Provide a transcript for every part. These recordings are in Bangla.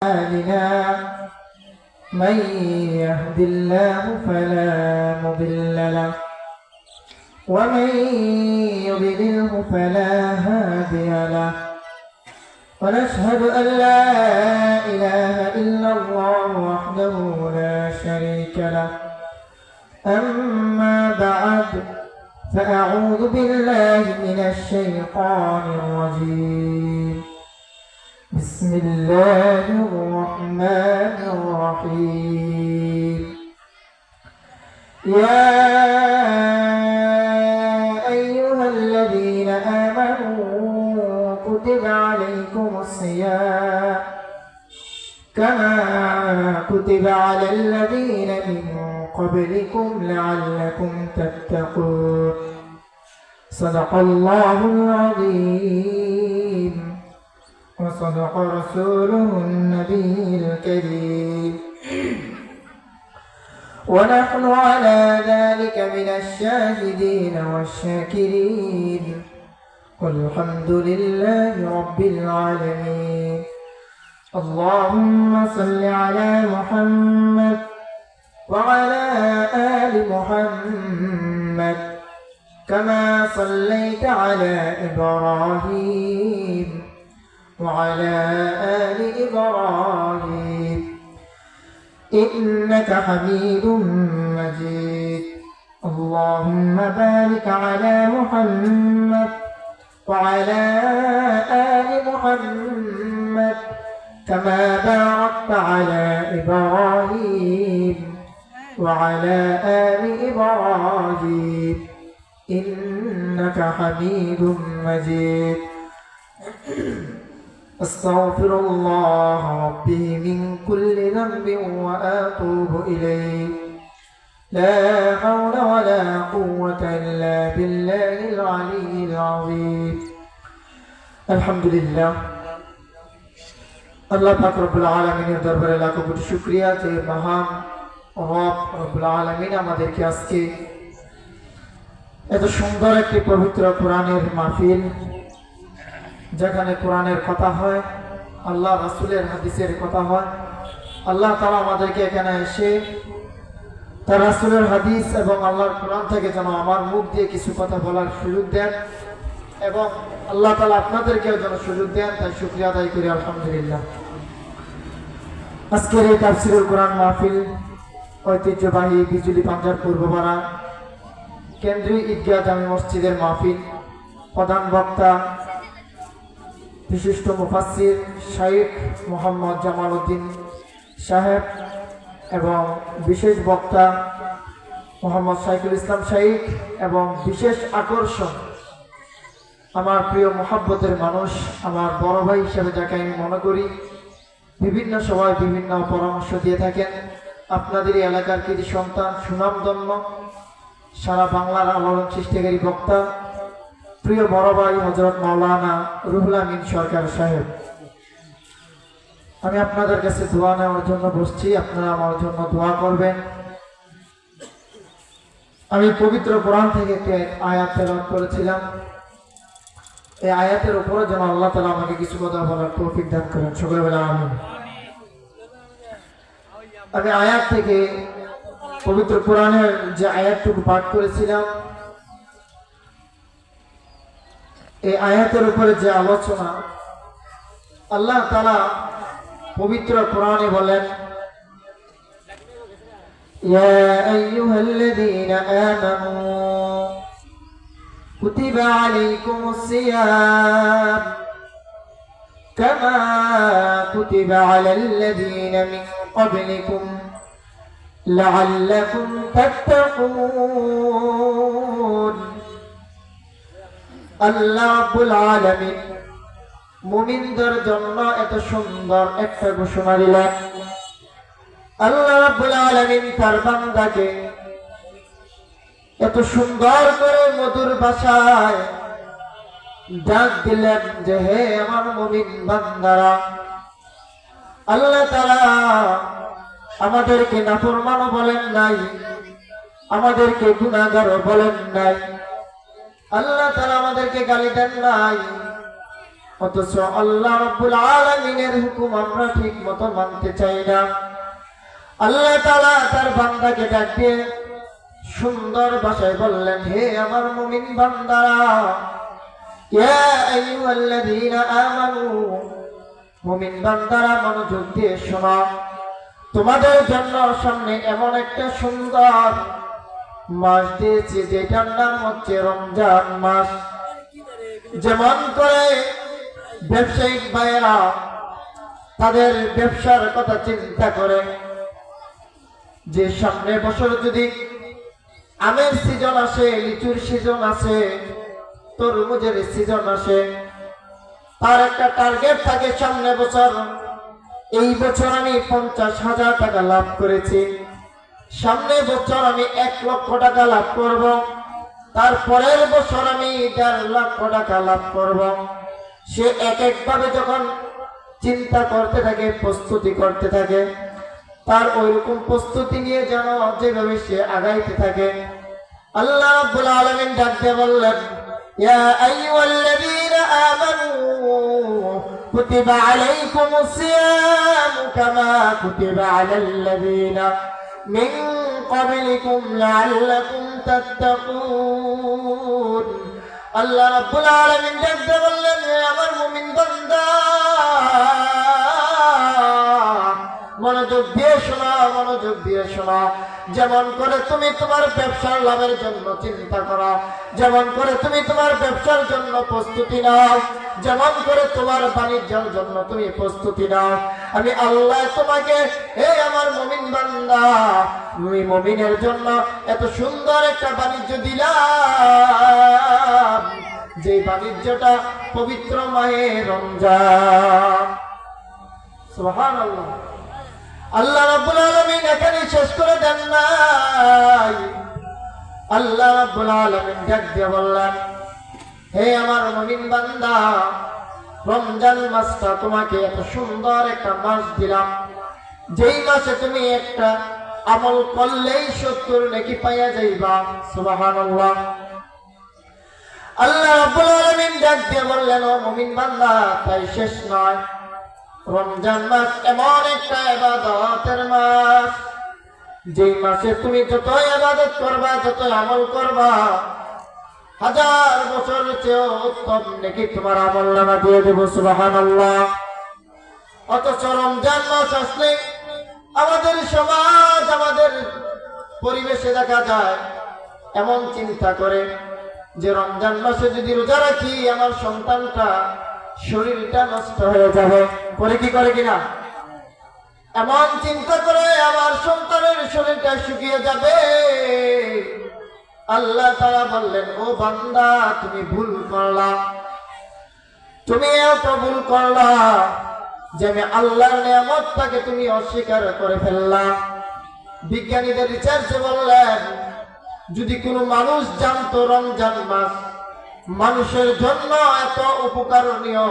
أعمالنا من يهد الله فلا مضل له ومن يضلله فلا هادي له ونشهد أن لا إله إلا الله وحده لا شريك له أما بعد فأعوذ بالله من الشيطان الرجيم بسم الله الرحمن الرحيم يا أيها الذين آمنوا كتب عليكم الصيام كما كتب على الذين من قبلكم لعلكم تتقون صدق الله العظيم وصدق رسوله النبي الكريم ونحن على ذلك من الشاهدين والشاكرين والحمد لله رب العالمين اللهم صل على محمد وعلى آل محمد كما صليت على إبراهيم وعلى آل إبراهيم إنك حميد مجيد اللهم بارك على محمد وعلى آل محمد كما باركت على إبراهيم وعلى آل إبراهيم إنك حميد مجيد أستغفر الله ربي من كل ذنب وأتوب إليه لا حول ولا قوة إلا بالله العلي العظيم الحمد لله আল্লাহ পাক রব্বুল আলামিনের দরবারে লাখ কোটি শুকরিয়া যে মহান রব রব্বুল আলামিন আমাদেরকে আজকে এত সুন্দর একটি পবিত্র কোরআনের মাহফিল যেখানে কোরআনের কথা হয় আল্লাহ রাসূলের হাদিসের কথা হয় আল্লাহ তাআলা আমাদেরকে এখানে এসে তার রাসূলের হাদিস এবং আল্লাহর কোরআন থেকে যেন আমার মুখ দিয়ে কিছু কথা বলার সুযোগ দেন এবং আল্লাহ তাআলা আপনাদেরকেও যেন সুযোগ দেন তাই শুকরিয়া আদায় করি আলহামদুলিল্লাহ আজকের এই তাফসীরুল কোরআন মাহফিল ঐতিহ্যবাহী বিজুলী পাঞ্জার পূর্বপাড়া কেন্দ্রীয় ঈদগাহ জামে মসজিদের মাহফিল প্রধান বক্তা বিশিষ্ট মুফাসসির শাইখ মোহাম্মদ জামাল উদ্দিন সাহেব এবং বিশেষ বক্তা মোহাম্মদ শাইখুল ইসলাম শাইখ এবং বিশেষ আকর্ষণ আমার প্রিয় মুহাব্বতের মানুষ আমার বড় ভাই হিসেবে যাকে আমি মনে করি বিভিন্ন সময় বিভিন্ন পরামর্শ দিয়ে থাকেন আপনাদের এই এলাকার কৃতি সন্তান সুনামধন্য সারা বাংলার আলোড়ন সৃষ্টিকারী বক্তা প্রিয় বড় ভাই হযরত মাওলানা রুহুল আমিন সরকার সাহেব আমি আপনাদের কাছে দোয়া নেওয়ার জন্য বসছি আপনারা আমার জন্য দোয়া করবেন আমি পবিত্র কোরআন থেকে একটি আয়াত তেলাওয়াত করেছিলাম এই আয়াতের উপরে যেন আল্লাহ তাআলা আমাকে কিছু কথা বলার তৌফিক দান করেন সকলে বলে আমিন আমি আয়াত থেকে পবিত্র কোরআনের যে আয়াতটুকু পাঠ করেছিলাম এই আয়াতের উপরে যে আলোচনা আল্লাহ তাআলা পবিত্র কোরআনে বলেন ইয়া আইয়ুহাল্লাযীনা আমানু কুতিবা আলাইকুমুস সিয়াম কামা কুতিবা আলাল্লাযীনা মিন ক্বাবলিকুম লাআল্লাকুম তাত্তাকুন আল্লাহ রাব্বুল আলামিন মুমিনদের জন্য এত সুন্দর একটা ঘোষণা দিলেন আল্লাহ রাব্বুল আলামিন তার বান্দাকে এত সুন্দর করে মধুর ভাষায় ডাক দিলেন যে হে আমার মুমিন বান্দারা আল্লাহ তাআলা আমাদেরকে নাফরমানও বলেন নাই আমাদেরকে গুনাহগারও বলেন নাই আল্লাহ তাআলা আমাদেরকে গালি দেন নাই অথচ আল্লাহ রাব্বুল আলামিনের হুকুম আমরা ঠিক মতো মানতে চাই না। আল্লাহ তাআলা তার বান্দাকে ডাক দিয়ে সুন্দর ভাষায় বললেন, হে আমার মুমিন বান্দারা, ইয়া আইয়ুহাল্লাযীনা আমানু, মুমিন বান্দারা মনোযোগ দিয়ে শোনো, তোমাদের জন্য সামনে এমন একটা সুন্দর মাস দিয়েছি যেটার নাম হচ্ছে রমজান মাস। যেমন করে ব্যবসায়িক ভাইয়েরা তাদের ব্যবসার কথা চিন্তা করে যে সামনে বছর যদি আমের সিজন আসে, লিচুর সিজন আসে, তরমুজের সিজন আসে, তার একটা টার্গেট থাকে সামনে বছর এই বছর আমি 50,000 টাকা লাভ করেছি, সামনে বছর আমি 1 লক্ষ টাকা লাভ করব, তারপরের বছর আমি 1.5 লক্ষ টাকা লাভ করব। সে এক একভাবে যখন চিন্তা করতে থাকে, প্রস্তুতি করতে থাকে, তার ওইরকম প্রস্তুতি নিয়ে যেন যেভাবে সে আগাইতে থাকে। আল্লাহ রাব্বুল আলামিন ডাক দিয়ে বললেন, ইয়া আইয়ুহাল্লাযীনা আমানু কুতিবা আলাইকুমুস সিয়ামু কামা কুতিবা আলাল্লাযীনা মিন ক্বাবলিকুম লাআল্লাকুম তাত্তাকুন। আল্লাহ রাব্বুল আলামিন ডাক দিয়ে বললেন, হে আমার মুমিন বান্দা, মনোযোগ দিয়ে শোনা, মনোযোগ দিয়ে শোনা। যেমন করে তুমি তোমার ব্যবসার লাভের জন্য চিন্তা করো, যেমন করে তুমি তোমার ব্যবসার জন্য প্রস্তুতি নাও, যেমন করে তোমার বাণিজ্যের জন্য তুমি প্রস্তুতি নাও, আমি আল্লাহ তোমাকে, হে আমার মুমিন বান্দা, তুমি মুমিনের জন্য এত সুন্দর একটা বাণিজ্য দিলাম, যে বাণিজ্যটা পবিত্র মাহে রমজান। সুবহানাল্লাহ। আল্লাহ রাব্বুল আলামিন এখানে শেষ করে দেন নাই। আল্লাহ রাব্বুল আলামিন ডাক দিয়ে বললেন, হে আমার মুমিন বান্দা, রমজান মাসটা তোমাকে এত সুন্দর একটা মাস দিলাম, যেই মাসে তুমি একটা আমল করলেই 70 নেকি পাইয়া যাইবা। সুবহানাল্লাহ। আল্লাহ রাব্বুল আলামিন ডাক দিয়ে বললেন, ও মুমিন বান্দা, তাই শেষ নয়, রমজান মাস এমন একটা ইবাদতের মাস, যেই মাসে তুমি যত ইবাদত করবা, যত আমল করবা, 1000 বছরের চেয়েও উত্তম নেকি তোমার আমলনামা দিয়ে দেব। সুবহানাল্লাহ। অথচ রমজান মাস আসলে আমাদের সমাজ, আমাদের পরিবেশে দেখা যায় এমন চিন্তা করে যে রমজান মাসে যদি রোজা রাখি আমার সন্তানটা শরীরটা নষ্ট হয়ে যাবে, পরে কি করে কিনা, এমন চিন্তা করে আমার সন্তানের শরীরটা শুকিয়ে যাবে। আল্লাহ তাআলা বললেন, ও বান্দা, তুমি ভুল করলা, তুমি এত ভুল করলা যে আমি আল্লাহর নিয়ামতটাকে তুমি অস্বীকার করে ফেললা। বিজ্ঞানীদের রিসার্চে বললেন, যদি কোনো মানুষ জানতো রমজান মাস মানুষের জন্য এত উপকারণীয়,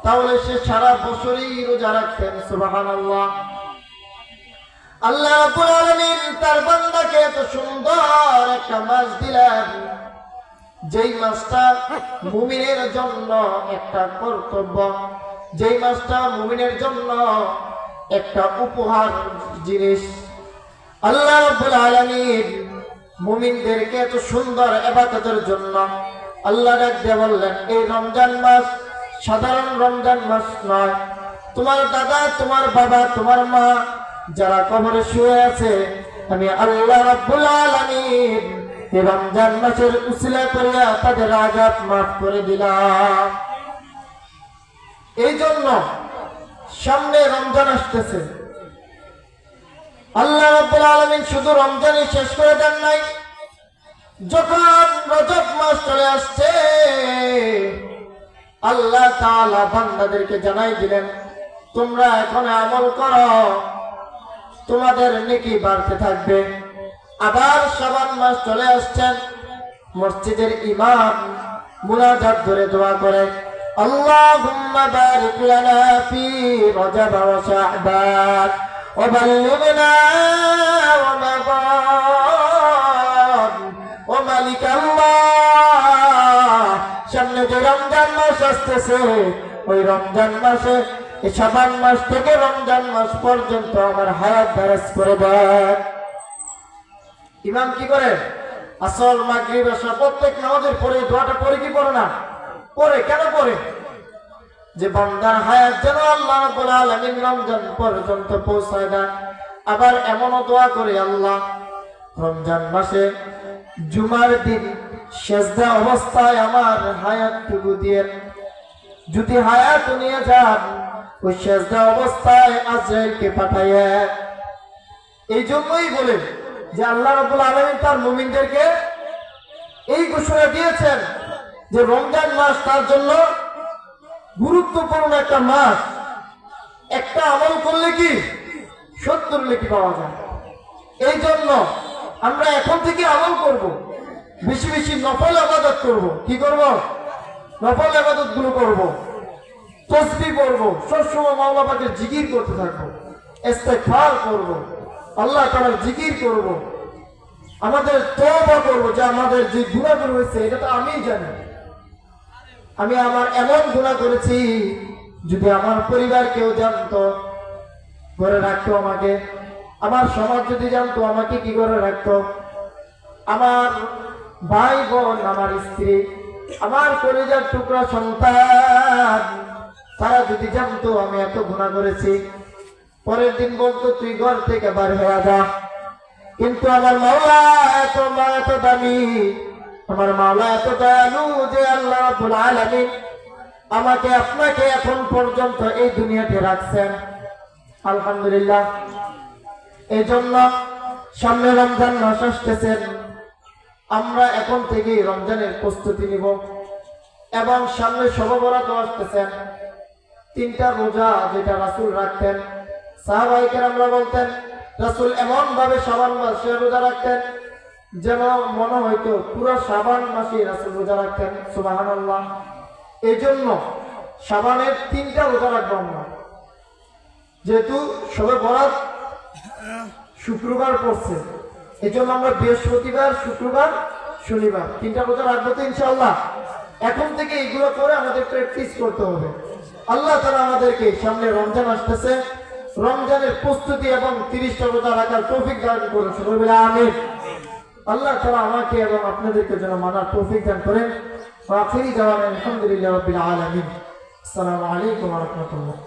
তাহলে সে সারা বছরই রোজা রাখতেন। সুবহানাল্লাহ। আল্লাহ রাব্বুল আলামিন তার বান্দাকে এত সুন্দর একটা মাস দিলেন, যেই মাসটা মুমিনের জন্য একটা কর্তব্য, যেই মাসটা মুমিনের জন্য একটা উপহার জিনিস। আল্লাহ রাব্বুল আলামিন মুমিনদেরকে এত সুন্দর ইবাদতের জন্য আল্লাহ ডাক দিয়ে বললেন, এই রমজান মাস সাধারণ রমজান মাস নয়। তোমার দাদা, তোমার বাবা, তোমার মা যারা কবরে শুয়ে আছে, আমি আল্লাহ রাব্বুল আলামিন এই রমজান মাসের উসিলা করিয়া তাদের আযাব মাফ করে দিলাম। এই জন্য সামনে রমজান আসতেছে, আল্লাহ রাব্বুল আলামিন শুধু রমজানই শেষ করে দেন নাই, যখন রজব মাস চলে আসছে আল্লাহ তাআলা বান্দাদেরকে জানাই দিলেন, তোমরা এখন আমল করো, তোমাদের নেকি বাড়তে থাকবে। আবার শাবান মাস চলে আসছেন, মসজিদের ইমাম মুনাজাত ধরে দোয়া করে, আল্লাহুম্মা বারিক লানা ফি রজব ওয়া শাবান ওয়া বাল্লিগনা রমাদান ও মালিক আল্লাহ। সামনে যে রমজান মাস আসতেছে, ওই রমজান মাসে এই শাবান মাস থেকে রমজান মাস পর্যন্ত আমার হায়াত দারাজ করে দেন। ইমাম কি করে? আসর মাগরিব এশা প্রত্যেক নামাজের পরে দোয়াটা পড়ে কি পড়ে না? পড়ে। কেন পড়ে? যে বান্দার হায়াত যেন আল্লাহ রাব্বুল আলামিন রমজান পর্যন্ত পৌঁছায় দেন। আবার এমনও দোয়া করে, আল্লাহ রমজান মাসে জুমার দিন সেজদা অবস্থায় আমার হায়াতটুকু দিয়ে, যদি হায়াত নিয়ে যান ওই সেজদা অবস্থায় আজরাইলকে পাঠাইয়া। এই জন্যই বলে যে আল্লাহ রাব্বুল আলামিন তার মুমিনদেরকে এই ঘোষণা দিয়েছেন যে রমজান মাস তার জন্য গুরুত্বপূর্ণ একটা মাস। একটা আমল করলে কি 70 নেকি পাওয়া যায়। এই জন্য আমরা এখন থেকে আমল করব, বেশি বেশি নফল ইবাদত করব। কি করব? নফল ইবাদত গুলো করব, তাসবিহ পড়ব, সবসময় মাওলা পাকের জিকির করতে থাকবো, ইস্তেগফার করব, আল্লাহ তাআলার জিকির করব, আমাদের তওবা করব যে আমাদের যে গুনাহগুলো হয়েছে এটা তো আমিই জানি। আমি আমার এমন গুনাহ করেছি, যদি আমার পরিবার কেউ জানতো ঘরে রাখতো আমাকে, আমার সমাজ যদি জানতো আমাকে কি করে রাখতো, আমার ভাই বোন, আমার স্ত্রী, আমার কলিজার টুকরা সন্তান তারা যদি জানতো আমি এত গুনাহ করেছি, পরের দিন বলতো তুই ঘর থেকে বার হয়ে যা। কিন্তু আমার মাওলা এত দামি, আমার মাওলা এত দয়ালু যে আল্লাহ রাব্বুল আলামিন আমাকে আপনাকে এখন পর্যন্ত এই দুনিয়াতে রাখছেন। আলহামদুলিল্লাহ। এই জন্য সামনে রমজান মাস আসতেছেন, আমরা এখন থেকেই রমজানের প্রস্তুতি নিব। এবং সামনে শবে বরাত আসতেছেন, 3টা রোজা যেটা রাসূল রাখতেন, সাহাবায়ে কেরামরা বলতেন রাসূল এমন ভাবে শাবান মাসে রোজা রাখতেন যেন মনে হইতো পুরো শাবান মাসে রাসূল রোজা রাখতেন। সুবহানাল্লাহ। এই জন্য শাবানের 3টা রোজা রাখবো আমরা। যেহেতু শবে বরাত শুক্রবার পড়ছে, এই জন্য আমরা বৃহস্পতিবার, শুক্রবার, শনিবার 3টা রোজা রাখবো তো ইনশাআল্লাহ। এখন থেকে এগুলো করে আমাদের প্র্যাকটিস করতে হবে। আল্লাহ তাআলা আমাদেরকে সামনে রমজান আসতেছে, রমজানের প্রস্তুতি এবং 30টা রোজা রাখার তৌফিক দান করুন। বলে আমিন। আল্লাহ তাআলা আমাকে এবং আপনাদেরকে যেন মানার তৌফিক দান করেন। আখিরি দাওয়ানা আলহামদুলিল্লাহি রাব্বিল আলামিন। আসসালামু আলাইকুম ওয়া রাহমাতুল্লাহ।